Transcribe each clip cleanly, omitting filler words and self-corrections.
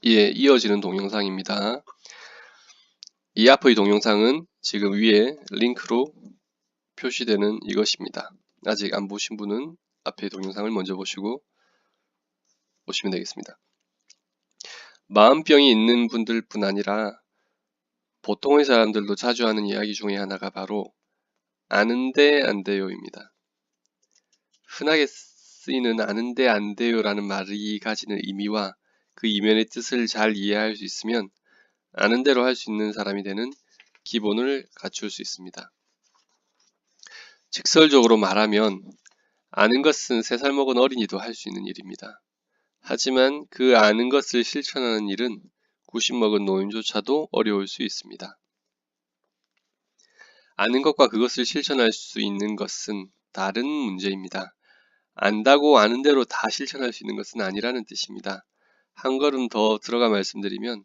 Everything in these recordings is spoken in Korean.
예, 이어지는 동영상입니다. 이 앞의 동영상은 지금 위에 링크로 표시되는 이것입니다. 아직 안 보신 분은 앞의 동영상을 먼저 보시고 보시면 되겠습니다. 마음병이 있는 분들뿐 아니라 보통의 사람들도 자주 하는 이야기 중에 하나가 바로 아는데 안 돼요입니다. 흔하게 쓰이는 아는데 안 돼요라는 말이 가지는 의미와 그 이면의 뜻을 잘 이해할 수 있으면 아는 대로 할 수 있는 사람이 되는 기본을 갖출 수 있습니다. 직설적으로 말하면 아는 것은 3살 먹은 어린이도 할 수 있는 일입니다. 하지만 그 아는 것을 실천하는 일은 90 먹은 노인조차도 어려울 수 있습니다. 아는 것과 그것을 실천할 수 있는 것은 다른 문제입니다. 안다고 아는 대로 다 실천할 수 있는 것은 아니라는 뜻입니다. 한 걸음 더 들어가 말씀드리면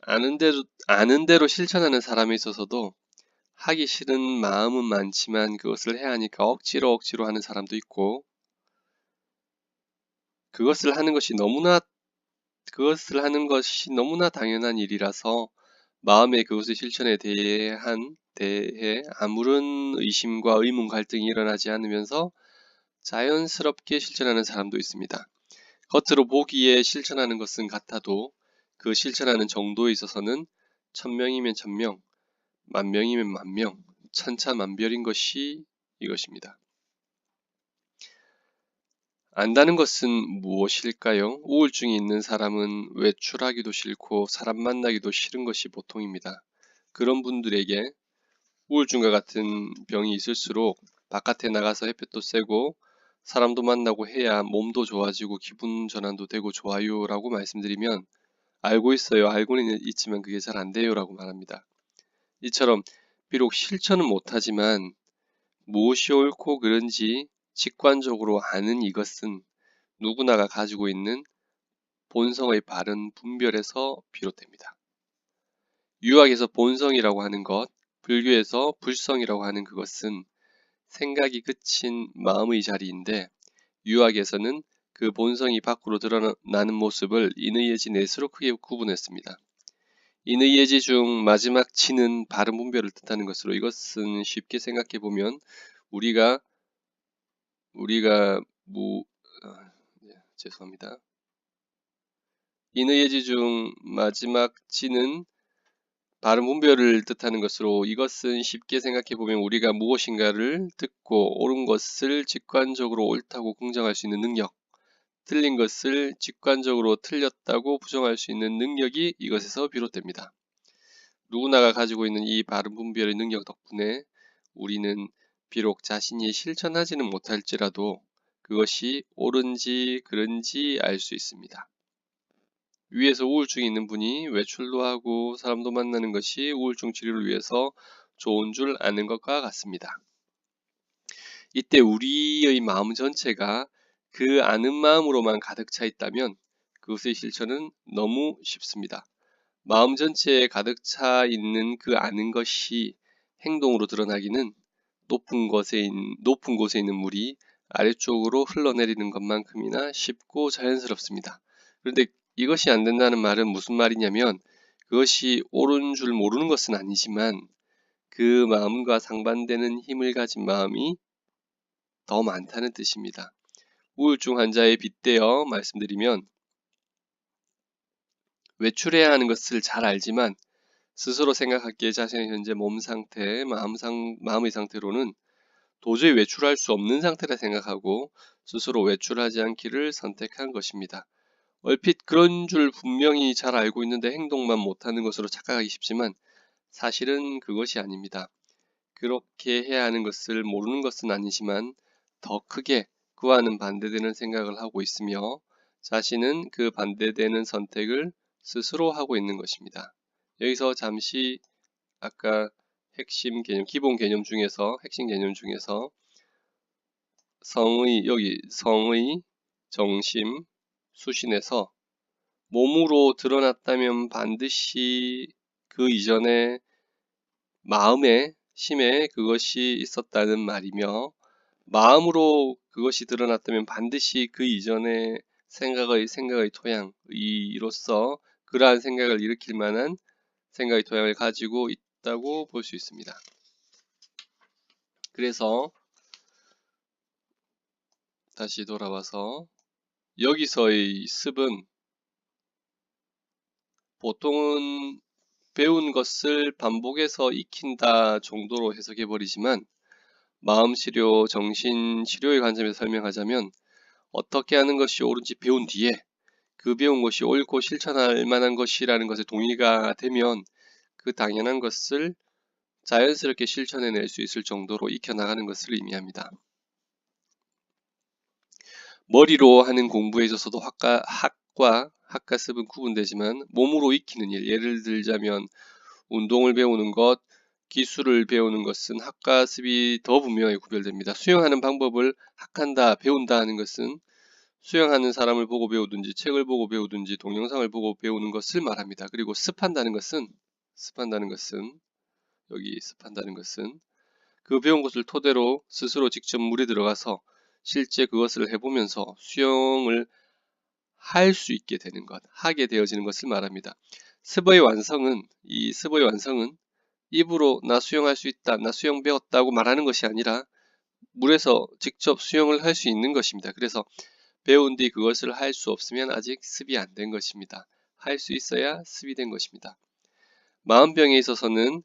아는 대로 실천하는 사람에 있어서도 하기 싫은 마음은 많지만 그것을 해야 하니까 억지로 하는 사람도 있고 그것을 하는 것이 너무나 당연한 일이라서 마음에 그것의 실천에 대해 아무런 의심과 의문 갈등이 일어나지 않으면서 자연스럽게 실천하는 사람도 있습니다. 겉으로 보기에 실천하는 것은 같아도 그 실천하는 정도에 있어서는 1000명이면 1000명, 10,000명이면 10,000명, 천차만별인 것이 이것입니다. 안다는 것은 무엇일까요? 우울증이 있는 사람은 외출하기도 싫고 사람 만나기도 싫은 것이 보통입니다. 그런 분들에게 우울증과 같은 병이 있을수록 바깥에 나가서 햇볕도 쐬고 사람도 만나고 해야 몸도 좋아지고 기분 전환도 되고 좋아요 라고 말씀드리면 알고 있어요. 알고는 있지만 그게 잘 안 돼요 라고 말합니다. 이처럼 비록 실천은 못하지만 무엇이 옳고 그른지 직관적으로 아는 이것은 누구나가 가지고 있는 본성의 바른 분별에서 비롯됩니다. 유학에서 본성이라고 하는 것, 불교에서 불성이라고 하는 그것은 생각이 그친 마음의 자리인데 유학에서는 그 본성이 밖으로 드러나는 모습을 인의예지 넷으로 크게 구분했습니다. 인의예지 중 마지막 지는 바른 분별을 뜻하는 것으로 이것은 쉽게 생각해 보면 우리가 죄송합니다. 인의예지 중 마지막 지는 바른 분별을 뜻하는 것으로 이것은 쉽게 생각해 보면 우리가 무엇인가를 듣고 옳은 것을 직관적으로 옳다고 긍정할 수 있는 능력, 틀린 것을 직관적으로 틀렸다고 부정할 수 있는 능력이 이것에서 비롯됩니다. 누구나가 가지고 있는 이 바른 분별의 능력 덕분에 우리는 비록 자신이 실천하지는 못할지라도 그것이 옳은지 그른지 알 수 있습니다. 위에서 우울증이 있는 분이 외출도 하고 사람도 만나는 것이 우울증 치료를 위해서 좋은 줄 아는 것과 같습니다. 이때 우리의 마음 전체가 그 아는 마음으로만 가득 차 있다면 그것의 실천은 너무 쉽습니다. 마음 전체에 가득 차 있는 그 아는 것이 행동으로 드러나기는 높은 곳에 있는 물이 아래쪽으로 흘러내리는 것만큼이나 쉽고 자연스럽습니다. 그런데 이것이 안 된다는 말은 무슨 말이냐면 그것이 옳은 줄 모르는 것은 아니지만 그 마음과 상반되는 힘을 가진 마음이 더 많다는 뜻입니다. 우울증 환자에 빗대어 말씀드리면 외출해야 하는 것을 잘 알지만 스스로 생각하기에 자신의 현재 몸 상태, 마음의 상태로는 도저히 외출할 수 없는 상태라 생각하고 스스로 외출하지 않기를 선택한 것입니다. 얼핏 그런 줄 분명히 잘 알고 있는데 행동만 못하는 것으로 착각하기 쉽지만 사실은 그것이 아닙니다. 그렇게 해야 하는 것을 모르는 것은 아니지만 더 크게 그와는 반대되는 생각을 하고 있으며 자신은 그 반대되는 선택을 스스로 하고 있는 것입니다. 여기서 잠시 아까 핵심 개념, 기본 개념 중에서 핵심 개념 중에서 성의, 정심, 수신에서 몸으로 드러났다면 반드시 그 이전에 마음에, 심에 그것이 있었다는 말이며 마음으로 그것이 드러났다면 반드시 그 이전에 생각의 토양이로서 그러한 생각을 일으킬 만한 생각의 토양을 가지고 있다고 볼 수 있습니다. 그래서 다시 돌아와서 여기서의 습은 보통은 배운 것을 반복해서 익힌다 정도로 해석해 버리지만 마음치료, 정신치료의 관점에서 설명하자면 어떻게 하는 것이 옳은지 배운 뒤에 그 배운 것이 옳고 실천할 만한 것이라는 것에 동의가 되면 그 당연한 것을 자연스럽게 실천해낼 수 있을 정도로 익혀나가는 것을 의미합니다. 머리로 하는 공부에 있어서도 학과습은 구분되지만 몸으로 익히는 일, 예를 들자면 운동을 배우는 것, 기술을 배우는 것은 학과습이 더 분명하게 구별됩니다. 수영하는 방법을 학한다, 배운다 하는 것은 수영하는 사람을 보고 배우든지 책을 보고 배우든지 동영상을 보고 배우는 것을 말합니다. 그리고 습한다는 것은 그 배운 것을 토대로 스스로 직접 물에 들어가서 실제 그것을 해보면서 수영을 할 수 있게 되는 것, 하게 되어지는 것을 말합니다. 습의 완성은 입으로 나 수영할 수 있다, 나 수영 배웠다고 말하는 것이 아니라 물에서 직접 수영을 할 수 있는 것입니다. 그래서 배운 뒤 그것을 할 수 없으면 아직 습이 안 된 것입니다. 할 수 있어야 습이 된 것입니다. 마음병에 있어서는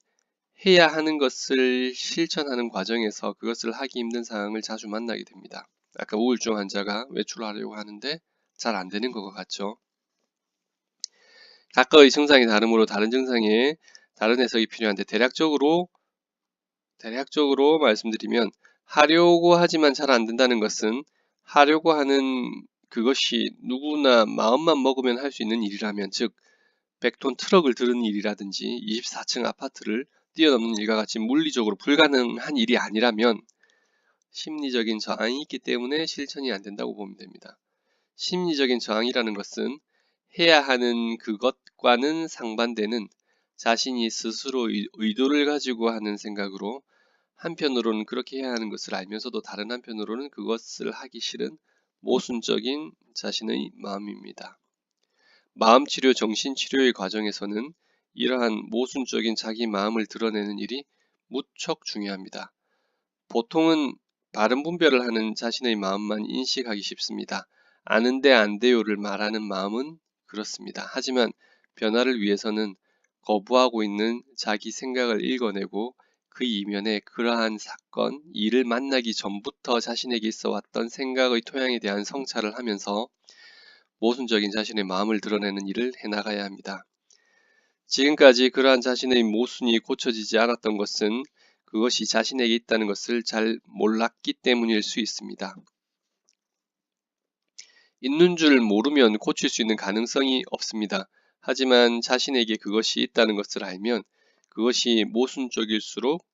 해야 하는 것을 실천하는 과정에서 그것을 하기 힘든 상황을 자주 만나게 됩니다. 아까 우울증 환자가 외출하려고 하는데 잘 안 되는 것 같죠. 각각의 증상이 다르므로 다른 증상에 다른 해석이 필요한데 대략적으로 말씀드리면 하려고 하지만 잘 안 된다는 것은 하려고 하는 그것이 누구나 마음만 먹으면 할 수 있는 일이라면, 즉 100톤 트럭을 드는 일이라든지 24층 아파트를 뛰어넘는 일과 같이 물리적으로 불가능한 일이 아니라면 심리적인 저항이 있기 때문에 실천이 안 된다고 보면 됩니다. 심리적인 저항이라는 것은 해야 하는 그것과는 상반되는 자신이 스스로 의도를 가지고 하는 생각으로 한편으로는 그렇게 해야 하는 것을 알면서도 다른 한편으로는 그것을 하기 싫은 모순적인 자신의 마음입니다. 마음치료, 정신치료의 과정에서는 이러한 모순적인 자기 마음을 드러내는 일이 무척 중요합니다. 보통은 바른 분별을 하는 자신의 마음만 인식하기 쉽습니다. 아는데 안 돼요를 말하는 마음은 그렇습니다. 하지만 변화를 위해서는 거부하고 있는 자기 생각을 읽어내고 그 이면에 그러한 사건, 일을 만나기 전부터 자신에게 있어 왔던 생각의 토양에 대한 성찰을 하면서 모순적인 자신의 마음을 드러내는 일을 해나가야 합니다. 지금까지 그러한 자신의 모순이 고쳐지지 않았던 것은 그것이 자신에게 있다는 것을 잘 몰랐기 때문일 수 있습니다. 있는 줄 모르면 고칠 수 있는 가능성이 없습니다. 하지만 자신에게 그것이 있다는 것을 알면 그것이 모순적일수록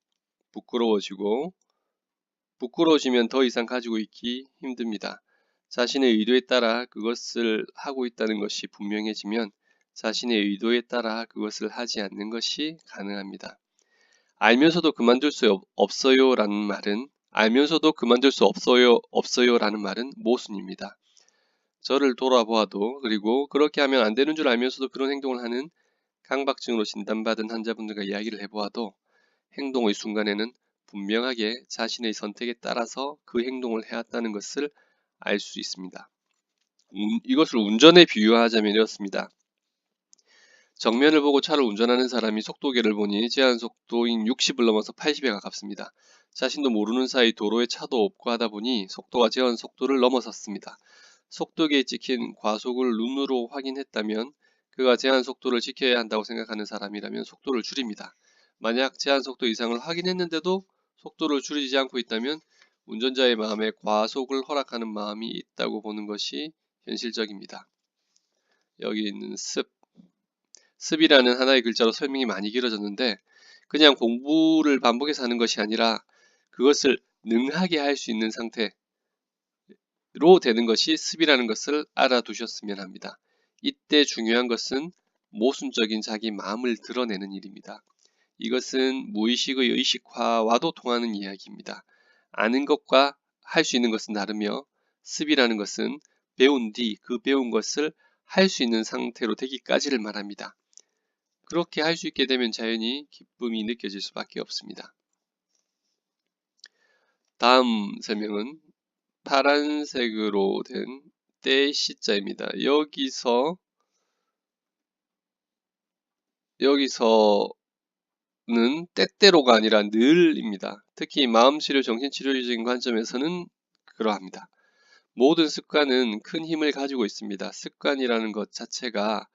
부끄러워지면 더 이상 가지고 있기 힘듭니다. 자신의 의도에 따라 그것을 하고 있다는 것이 분명해지면 자신의 의도에 따라 그것을 하지 않는 것이 가능합니다. 알면서도 그만둘 수 없어요라는 말은 모순입니다. 저를 돌아보아도, 그리고 그렇게 하면 안 되는 줄 알면서도 그런 행동을 하는 강박증으로 진단받은 환자분들과 이야기를 해보아도 행동의 순간에는 분명하게 자신의 선택에 따라서 그 행동을 해왔다는 것을 알 수 있습니다. 이것을 운전에 비유하자면 이렇습니다. 정면을 보고 차를 운전하는 사람이 속도계를 보니 제한속도인 60을 넘어서 80에 가깝습니다. 자신도 모르는 사이 도로에 차도 없고 하다 보니 속도가 제한속도를 넘어섰습니다. 속도계에 찍힌 과속을 눈으로 확인했다면 그가 제한속도를 지켜야 한다고 생각하는 사람이라면 속도를 줄입니다. 만약 제한속도 이상을 확인했는데도 속도를 줄이지 않고 있다면 운전자의 마음에 과속을 허락하는 마음이 있다고 보는 것이 현실적입니다. 여기 있는 습이라는 하나의 글자로 설명이 많이 길어졌는데 그냥 공부를 반복해서 하는 것이 아니라 그것을 능하게 할 수 있는 상태로 되는 것이 습이라는 것을 알아두셨으면 합니다. 이때 중요한 것은 모순적인 자기 마음을 드러내는 일입니다. 이것은 무의식의 의식화와도 통하는 이야기입니다. 아는 것과 할 수 있는 것은 다르며 습이라는 것은 배운 뒤 그 배운 것을 할 수 있는 상태로 되기까지를 말합니다. 그렇게 할 수 있게 되면 자연히 기쁨이 느껴질 수밖에 없습니다. 다음 설명은 파란색으로 된 때 시자입니다. 여기서는 때때로가 아니라 늘입니다. 특히 마음치료, 정신치료적인 관점에서는 그러합니다. 모든 습관은 큰 힘을 가지고 있습니다. 습관이라는 것 자체가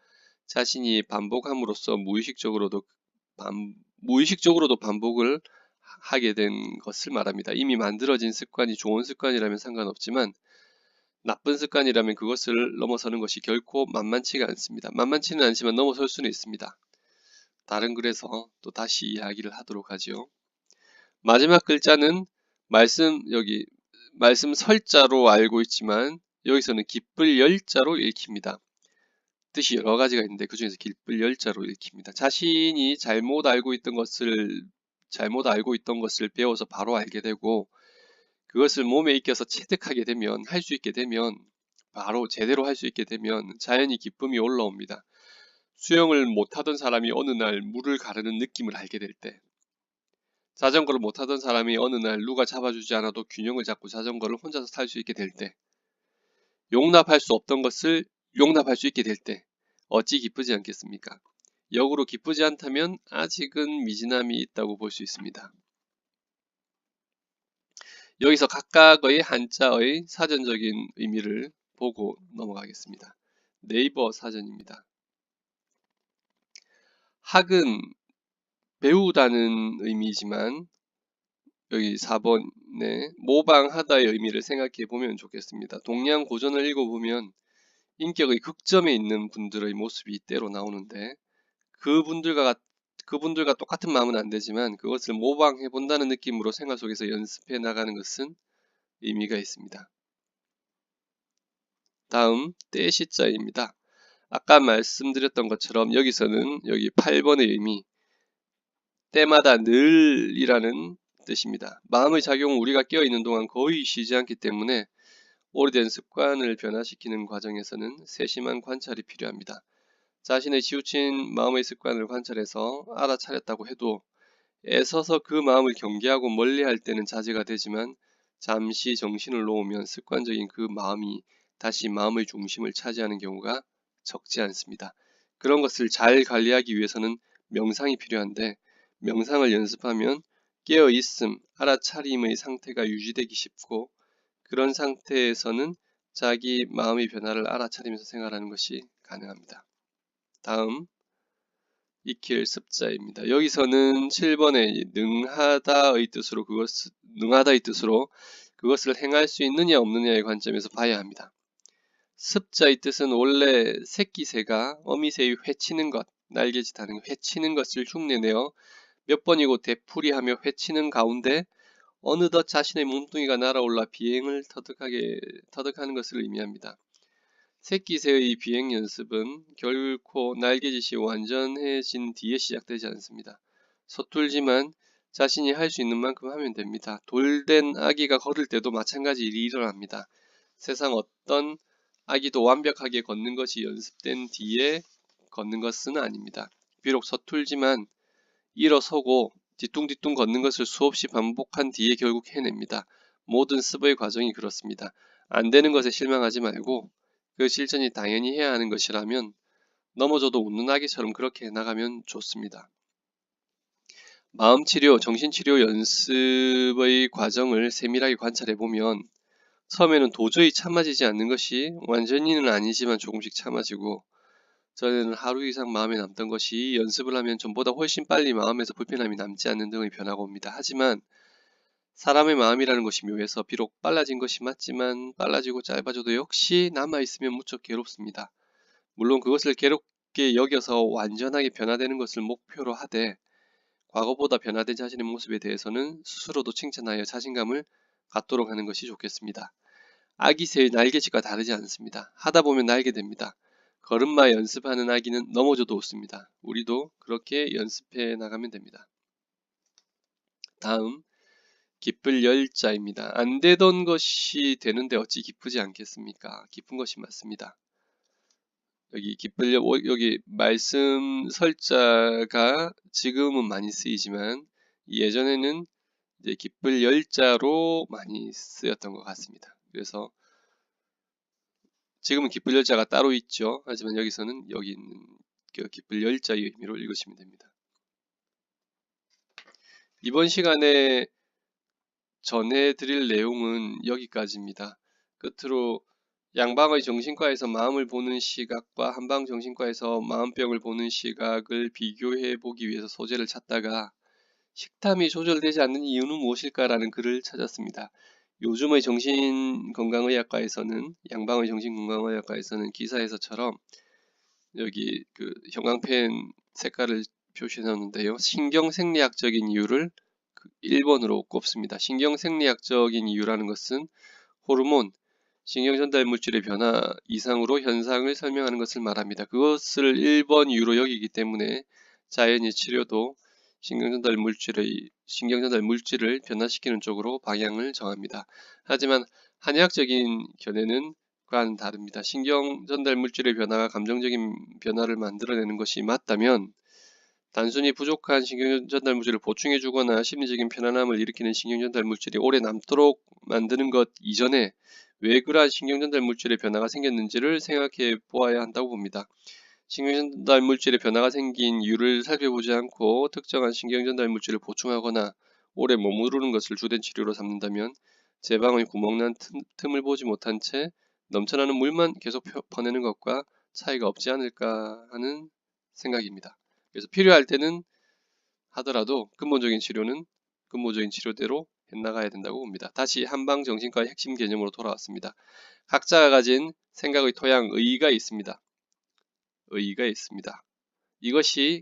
자신이 반복함으로써 무의식적으로도 반복을 하게 된 것을 말합니다. 이미 만들어진 습관이 좋은 습관이라면 상관없지만 나쁜 습관이라면 그것을 넘어서는 것이 결코 만만치가 않습니다. 만만치는 않지만 넘어설 수는 있습니다. 다른 글에서 또 다시 이야기를 하도록 하죠. 마지막 글자는 말씀 설자로 알고 있지만 여기서는 기쁠 열자로 읽힙니다. 뜻이 여러 가지가 있는데 그 중에서 기쁠 열자로 읽힙니다. 자신이 잘못 알고 있던 것을 배워서 바로 알게 되고 그것을 몸에 익혀서 체득하게 되면 할 수 있게 되면 바로 제대로 할 수 있게 되면 자연히 기쁨이 올라옵니다. 수영을 못하던 사람이 어느 날 물을 가르는 느낌을 알게 될 때, 자전거를 못하던 사람이 어느 날 누가 잡아주지 않아도 균형을 잡고 자전거를 혼자서 탈 수 있게 될 때, 용납할 수 없던 것을 용납할 수 있게 될 때 어찌 기쁘지 않겠습니까? 역으로 기쁘지 않다면 아직은 미진함이 있다고 볼 수 있습니다. 여기서 각각의 한자의 사전적인 의미를 보고 넘어가겠습니다. 네이버 사전입니다. 학은 배우다는 의미지만 여기 4번에 모방하다의 의미를 생각해 보면 좋겠습니다. 동양 고전을 읽어보면 인격의 극점에 있는 분들의 모습이 때로 나오는데 그분들과 똑같은 마음은 안 되지만 그것을 모방해 본다는 느낌으로 생활 속에서 연습해 나가는 것은 의미가 있습니다. 다음 때시자입니다. 아까 말씀드렸던 것처럼 여기서는 여기 8번의 의미 때마다 늘이라는 뜻입니다. 마음의 작용은 우리가 깨어있는 동안 거의 쉬지 않기 때문에 오래된 습관을 변화시키는 과정에서는 세심한 관찰이 필요합니다. 자신의 치우친 마음의 습관을 관찰해서 알아차렸다고 해도 애써서 그 마음을 경계하고 멀리할 때는 자제가 되지만 잠시 정신을 놓으면 습관적인 그 마음이 다시 마음의 중심을 차지하는 경우가 적지 않습니다. 그런 것을 잘 관리하기 위해서는 명상이 필요한데 명상을 연습하면 깨어있음, 알아차림의 상태가 유지되기 쉽고 그런 상태에서는 자기 마음의 변화를 알아차리면서 생활하는 것이 가능합니다. 다음 익힐 습자입니다. 여기서는 7번에 능하다의 뜻으로 그것을 행할 수 있느냐 없느냐의 관점에서 봐야 합니다. 습자의 뜻은 원래 새끼새가 어미새의 회치는 것, 날개짓하는 회치는 것을 흉내내어 몇 번이고 되풀이하며 회치는 가운데 어느덧 자신의 몸뚱이가 날아올라 비행을 터득하는 것을 의미합니다. 새끼새의 비행 연습은 결코 날개짓이 완전해진 뒤에 시작되지 않습니다. 서툴지만 자신이 할 수 있는 만큼 하면 됩니다. 돌된 아기가 걸을 때도 마찬가지 일이 일어납니다. 세상 어떤 아기도 완벽하게 걷는 것이 연습된 뒤에 걷는 것은 아닙니다. 비록 서툴지만 일어서고 뒤뚱뒤뚱 걷는 것을 수없이 반복한 뒤에 결국 해냅니다. 모든 습의 과정이 그렇습니다. 안 되는 것에 실망하지 말고 그 실천이 당연히 해야 하는 것이라면 넘어져도 웃는 아기처럼 그렇게 해나가면 좋습니다. 마음치료, 정신치료 연습의 과정을 세밀하게 관찰해보면 처음에는 도저히 참아지지 않는 것이 완전히는 아니지만 조금씩 참아지고 전에는 하루 이상 마음에 남던 것이 연습을 하면 전보다 훨씬 빨리 마음에서 불편함이 남지 않는 등의 변화가 옵니다. 하지만 사람의 마음이라는 것이 묘해서 비록 빨라진 것이 맞지만 빨라지고 짧아져도 역시 남아있으면 무척 괴롭습니다. 물론 그것을 괴롭게 여겨서 완전하게 변화되는 것을 목표로 하되 과거보다 변화된 자신의 모습에 대해서는 스스로도 칭찬하여 자신감을 갖도록 하는 것이 좋겠습니다. 아기새의 날개짓과 다르지 않습니다. 하다 보면 날게 됩니다. 걸음마 연습하는 아기는 넘어져도 웃습니다. 우리도 그렇게 연습해 나가면 됩니다. 다음 기쁠 열자입니다. 안 되던 것이 되는데 어찌 기쁘지 않겠습니까? 기쁜 것이 맞습니다. 여기 말씀 설자가 지금은 많이 쓰이지만 예전에는 이제 기쁠 열자로 많이 쓰였던 것 같습니다. 그래서 지금은 기쁠 열자가 따로 있죠. 하지만 여기서는 여기 있는 그 기쁠 열자의 의미로 읽으시면 됩니다. 이번 시간에 전해드릴 내용은 여기까지입니다. 끝으로 양방의 정신과에서 마음을 보는 시각과 한방 정신과에서 마음병을 보는 시각을 비교해 보기 위해서 소재를 찾다가 식탐이 조절되지 않는 이유는 무엇일까라는 글을 찾았습니다. 요즘의 정신건강의학과에서는 양방의 정신건강의학과에서는 기사에서처럼 여기 그 형광펜 색깔을 표시해 놓는데요. 신경생리학적인 이유를 1번으로 꼽습니다. 신경생리학적인 이유라는 것은 호르몬, 신경전달 물질의 변화 이상으로 현상을 설명하는 것을 말합니다. 그것을 1번 이유로 여기기 때문에 자연의 치료도 신경전달 물질을 변화시키는 쪽으로 방향을 정합니다. 하지만 한의학적인 견해는 과는 다릅니다. 신경전달 물질의 변화가 감정적인 변화를 만들어내는 것이 맞다면 단순히 부족한 신경전달 물질을 보충해주거나 심리적인 편안함을 일으키는 신경전달 물질이 오래 남도록 만드는 것 이전에 왜 그러한 신경전달 물질의 변화가 생겼는지를 생각해 보아야 한다고 봅니다. 신경전달 물질의 변화가 생긴 이유를 살펴보지 않고 특정한 신경전달 물질을 보충하거나 오래 머무르는 것을 주된 치료로 삼는다면 제방의 구멍난 틈을 보지 못한 채 넘쳐나는 물만 계속 퍼내는 것과 차이가 없지 않을까 하는 생각입니다. 그래서 필요할 때는 하더라도 근본적인 치료는 근본적인 치료대로 해나가야 된다고 봅니다. 다시 한방정신과의 핵심 개념으로 돌아왔습니다. 각자가 가진 생각의 토양, 의의가 있습니다. 의의가 있습니다.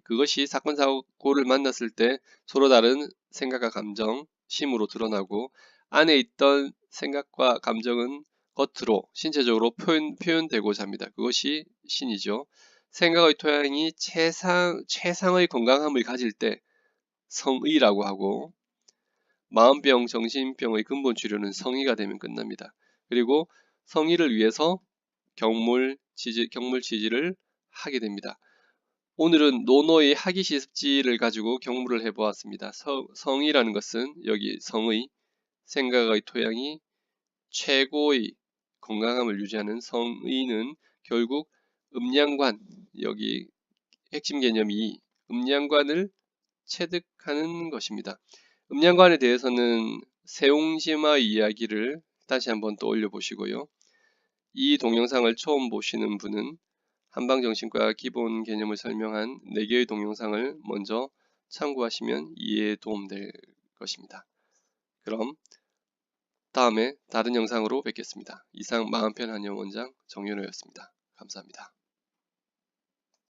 그것이 사건, 사고를 만났을 때 서로 다른 생각과 감정, 심으로 드러나고 안에 있던 생각과 감정은 겉으로 신체적으로 표현되고자 합니다. 그것이 신이죠. 생각의 토양이 최상의 건강함을 가질 때 성의라고 하고 마음병, 정신병의 근본 치료는 성의가 되면 끝납니다. 그리고 성의를 위해서 경물 지지를 하게 됩니다. 오늘은 노노의 하기시습지를 가지고 경물을 해보았습니다. 성의라는 것은 여기 성의, 생각의 토양이 최고의 건강함을 유지하는 성의는 결국 음양관, 여기 핵심 개념이 음양관을 체득하는 것입니다. 음양관에 대해서는 세옹심화의 이야기를 다시 한번 또 올려보시고요. 이 동영상을 처음 보시는 분은 한방정신과 기본 개념을 설명한 4개의 동영상을 먼저 참고하시면 이해에 도움될 것입니다. 그럼 다음에 다른 영상으로 뵙겠습니다. 이상 마음편 한의원 원장 정윤호였습니다. 감사합니다.